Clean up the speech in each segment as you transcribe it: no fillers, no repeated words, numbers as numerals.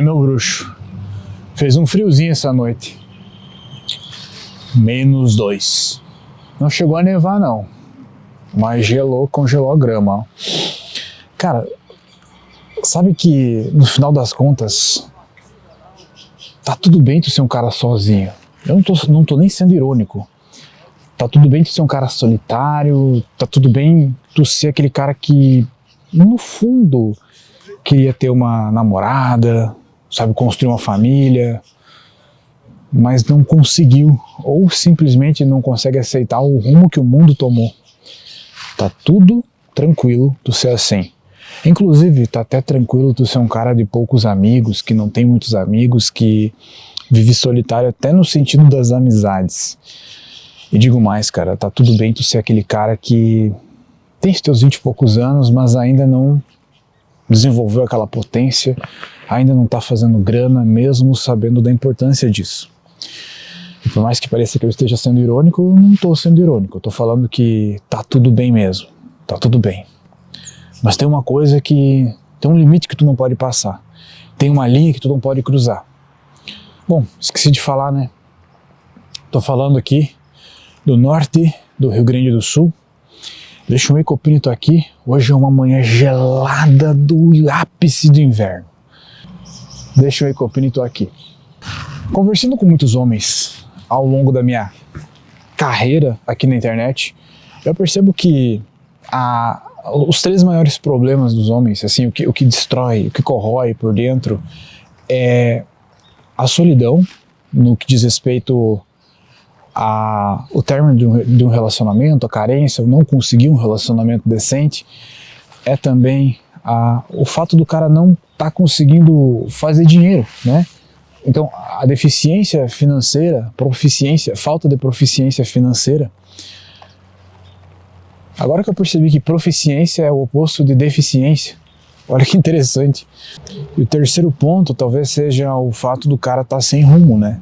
Ai, meu bruxo, fez um friozinho essa noite. -2. Não chegou a nevar não, mas gelou, congelou a grama. Ó. Cara, sabe que no final das contas, tá tudo bem tu ser um cara sozinho. Eu não tô nem sendo irônico. Tá tudo bem tu ser um cara solitário, tá tudo bem tu ser aquele cara que, no fundo, queria ter uma namorada, sabe, construir uma família, mas não conseguiu, ou simplesmente não consegue aceitar o rumo que o mundo tomou. Tá tudo tranquilo tu ser assim. Inclusive, tá até tranquilo tu ser um cara de poucos amigos, que não tem muitos amigos, que vive solitário até no sentido das amizades. E digo mais, cara, tá tudo bem tu ser aquele cara que tem os teus 20 e poucos anos, mas ainda não desenvolveu aquela potência, ainda não tá fazendo grana, mesmo sabendo da importância disso. E por mais que pareça que eu esteja sendo irônico, eu não tô sendo irônico, eu tô falando que tá tudo bem mesmo, tá tudo bem. Mas tem uma coisa que, tem um limite que tu não pode passar, tem uma linha que tu não pode cruzar. Bom, esqueci de falar, né? Tô falando aqui do norte do Rio Grande do Sul. Deixa o Ecopinito aqui. Hoje é uma manhã gelada do ápice do inverno. Deixa o Ecopinito aqui. Conversando com muitos homens ao longo da minha carreira aqui na internet, eu percebo que os 3 maiores problemas dos homens, assim, o que destrói, o que corrói por dentro, é a solidão, no que diz respeito o término de um relacionamento, a carência, o não conseguir um relacionamento decente, é também o fato do cara não estar conseguindo fazer dinheiro, né? Então, a deficiência financeira, falta de proficiência financeira. Agora que eu percebi que proficiência é o oposto de deficiência, olha que interessante. E o terceiro ponto talvez seja o fato do cara estar sem rumo, né?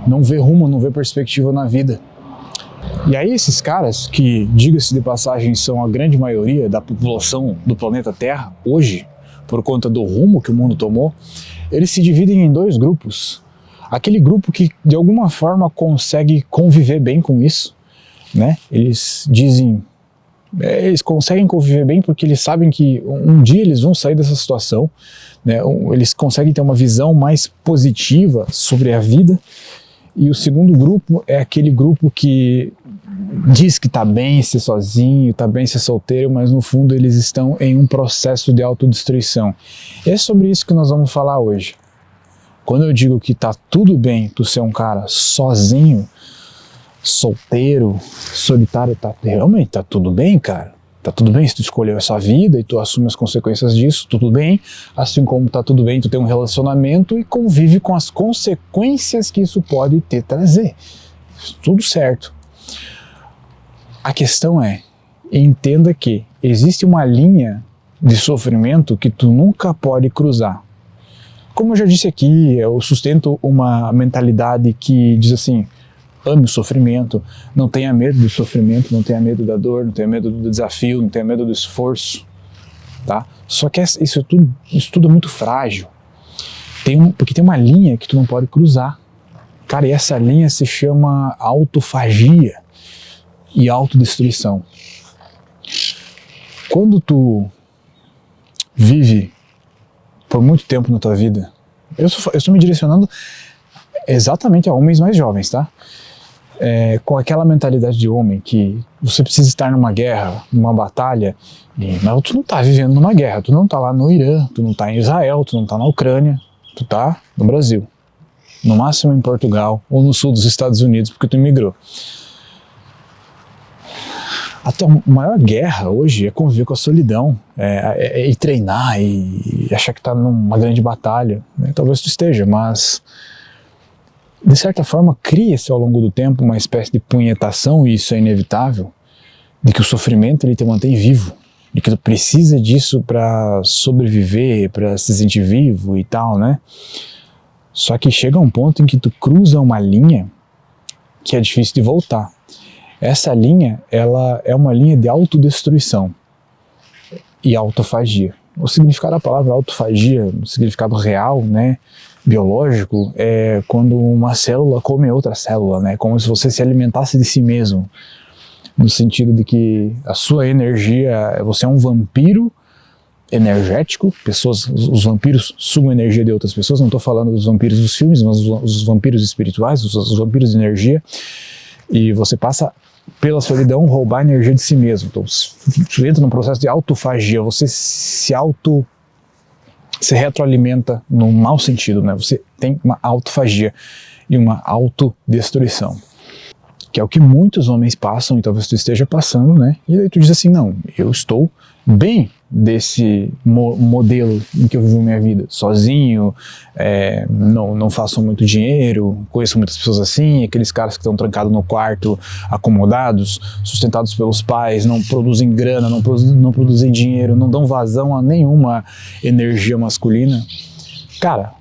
Não vê rumo, não vê perspectiva na vida. E aí esses caras, que, diga-se de passagem, são a grande maioria da população do planeta Terra, hoje, por conta do rumo que o mundo tomou, eles se dividem em 2 grupos. Aquele grupo que, de alguma forma, consegue conviver bem com isso, né? Eles conseguem conviver bem porque eles sabem que um dia eles vão sair dessa situação, né? Eles conseguem ter uma visão mais positiva sobre a vida. E o segundo grupo é aquele grupo que diz que está bem ser sozinho, está bem ser solteiro, mas no fundo eles estão em um processo de autodestruição. E é sobre isso que nós vamos falar hoje. Quando eu digo que está tudo bem tu ser um cara sozinho, solteiro, solitário, realmente tá tudo bem, cara. Tá tudo bem se tu escolheu essa vida e tu assume as consequências disso, tudo bem. Assim como tá tudo bem tu ter um relacionamento e convive com as consequências que isso pode te trazer. Tudo certo. A questão é, entenda que existe uma linha de sofrimento que tu nunca pode cruzar. Como eu já disse aqui, eu sustento uma mentalidade que diz assim: ame o sofrimento, não tenha medo do sofrimento, não tenha medo da dor, não tenha medo do desafio, não tenha medo do esforço, tá? Só que isso tudo é muito frágil, porque tem uma linha que tu não pode cruzar. Cara, e essa linha se chama autofagia e autodestruição. Quando tu vive por muito tempo na tua vida, eu estou me direcionando exatamente a homens mais jovens, tá? Com aquela mentalidade de homem que você precisa estar numa guerra, numa batalha, mas tu não tá vivendo numa guerra, tu não tá lá no Irã, tu não tá em Israel, tu não tá na Ucrânia, tu tá no Brasil, no máximo em Portugal ou no sul dos Estados Unidos, porque tu imigrou. A tua maior guerra hoje é conviver com a solidão, é treinar e achar que tá numa grande batalha, né? Talvez tu esteja, mas de certa forma cria-se ao longo do tempo uma espécie de punhetação, e isso é inevitável, de que o sofrimento ele te mantém vivo, de que tu precisa disso para sobreviver, para se sentir vivo e tal, né? Só que chega um ponto em que tu cruza uma linha que é difícil de voltar. Essa linha, ela é uma linha de autodestruição e autofagia. o significado da palavra autofagia, o significado real, né, biológico, é quando uma célula come outra célula, né, como se você se alimentasse de si mesmo, no sentido de que a sua energia, você é um vampiro energético, os vampiros sugam energia de outras pessoas, não estou falando dos vampiros dos filmes, mas os vampiros espirituais, os vampiros de energia, e você passa pela solidão roubar a energia de si mesmo. Então você entra num processo de autofagia, você se retroalimenta no mau sentido, né? Você tem uma autofagia e uma autodestruição, que é o que muitos homens passam, e talvez tu esteja passando, né? E aí tu diz assim, não, eu estou bem desse modelo em que eu vivo minha vida, sozinho, não faço muito dinheiro, conheço muitas pessoas assim, aqueles caras que estão trancados no quarto, acomodados, sustentados pelos pais, não produzem grana, não produzem dinheiro, não dão vazão a nenhuma energia masculina. Cara,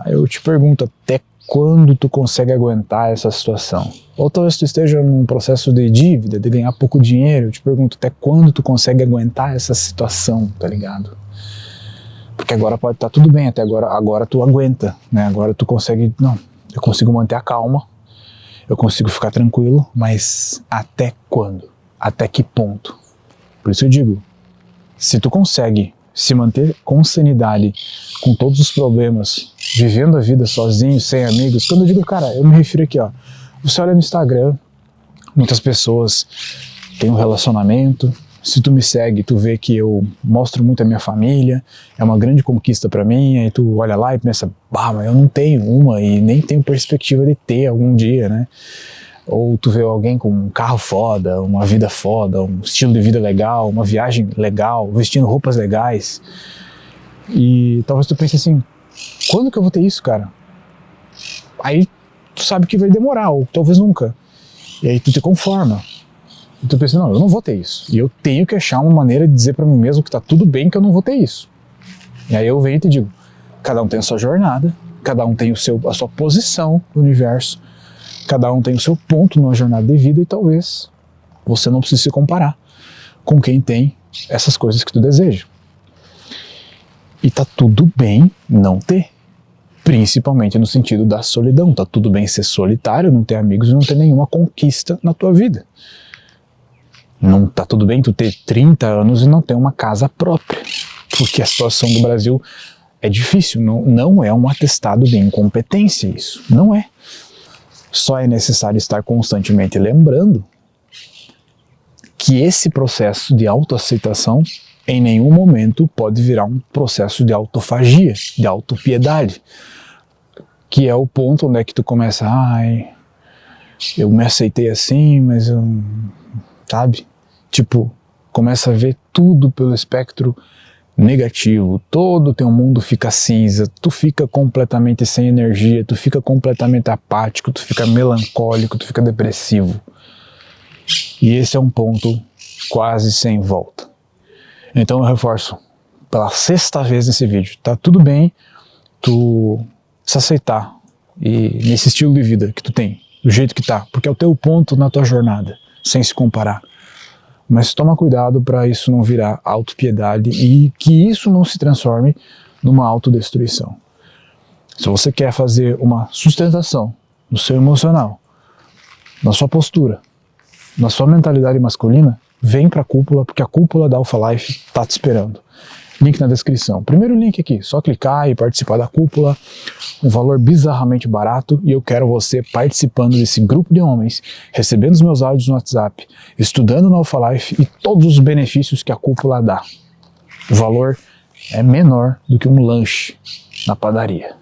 eu te pergunto, até quando tu consegue aguentar essa situação? Ou talvez tu esteja num processo de dívida, de ganhar pouco dinheiro, eu te pergunto, até quando tu consegue aguentar essa situação, tá ligado? Porque agora pode estar tudo bem, até agora tu aguenta, né? Agora tu consegue, não, eu consigo manter a calma, eu consigo ficar tranquilo, mas até quando? Até que ponto? Por isso eu digo, se tu consegue se manter com sanidade, com todos os problemas, vivendo a vida sozinho, sem amigos. Quando eu digo, cara, eu me refiro aqui, ó, você olha no Instagram, muitas pessoas têm um relacionamento, se tu me segue, tu vê que eu mostro muito a minha família, é uma grande conquista pra mim, aí tu olha lá e pensa, bah, mas eu não tenho uma e nem tenho perspectiva de ter algum dia, né? Ou tu vê alguém com um carro foda, uma vida foda, um estilo de vida legal, uma viagem legal, vestindo roupas legais. E talvez tu pense assim, quando que eu vou ter isso, cara? Aí tu sabe que vai demorar, ou talvez nunca. E aí tu te conforma. E tu pensa, não, eu não vou ter isso. E eu tenho que achar uma maneira de dizer pra mim mesmo que tá tudo bem, que eu não vou ter isso. E aí eu venho e te digo, cada um tem a sua jornada, cada um tem a sua posição no universo, cada um tem o seu ponto numa jornada de vida e talvez você não precise se comparar com quem tem essas coisas que tu deseja. E tá tudo bem não ter, principalmente no sentido da solidão. Tá tudo bem ser solitário, não ter amigos e não ter nenhuma conquista na tua vida. Não tá tudo bem tu ter 30 anos e não ter uma casa própria, porque a situação do Brasil é difícil, não é um atestado de incompetência isso, não é. Só é necessário estar constantemente lembrando que esse processo de autoaceitação em nenhum momento pode virar um processo de autofagia, de autopiedade, que é o ponto onde é que tu começa, eu me aceitei assim, mas eu, sabe? Tipo, começa a ver tudo pelo espectro negativo, todo o teu mundo fica cinza, tu fica completamente sem energia, tu fica completamente apático, tu fica melancólico, tu fica depressivo. E esse é um ponto quase sem volta. Então eu reforço pela 6ª vez nesse vídeo, tá tudo bem tu se aceitar e nesse estilo de vida que tu tem, do jeito que tá, porque é o teu ponto na tua jornada, sem se comparar. Mas toma cuidado para isso não virar autopiedade e que isso não se transforme numa autodestruição. Se você quer fazer uma sustentação no seu emocional, na sua postura, na sua mentalidade masculina, vem para a cúpula, porque a cúpula da Alpha Life está te esperando. Link na descrição. Primeiro link aqui, só clicar e participar da cúpula, um valor bizarramente barato, e eu quero você participando desse grupo de homens, recebendo os meus áudios no WhatsApp, estudando no Alpha Life e todos os benefícios que a cúpula dá. O valor é menor do que um lanche na padaria.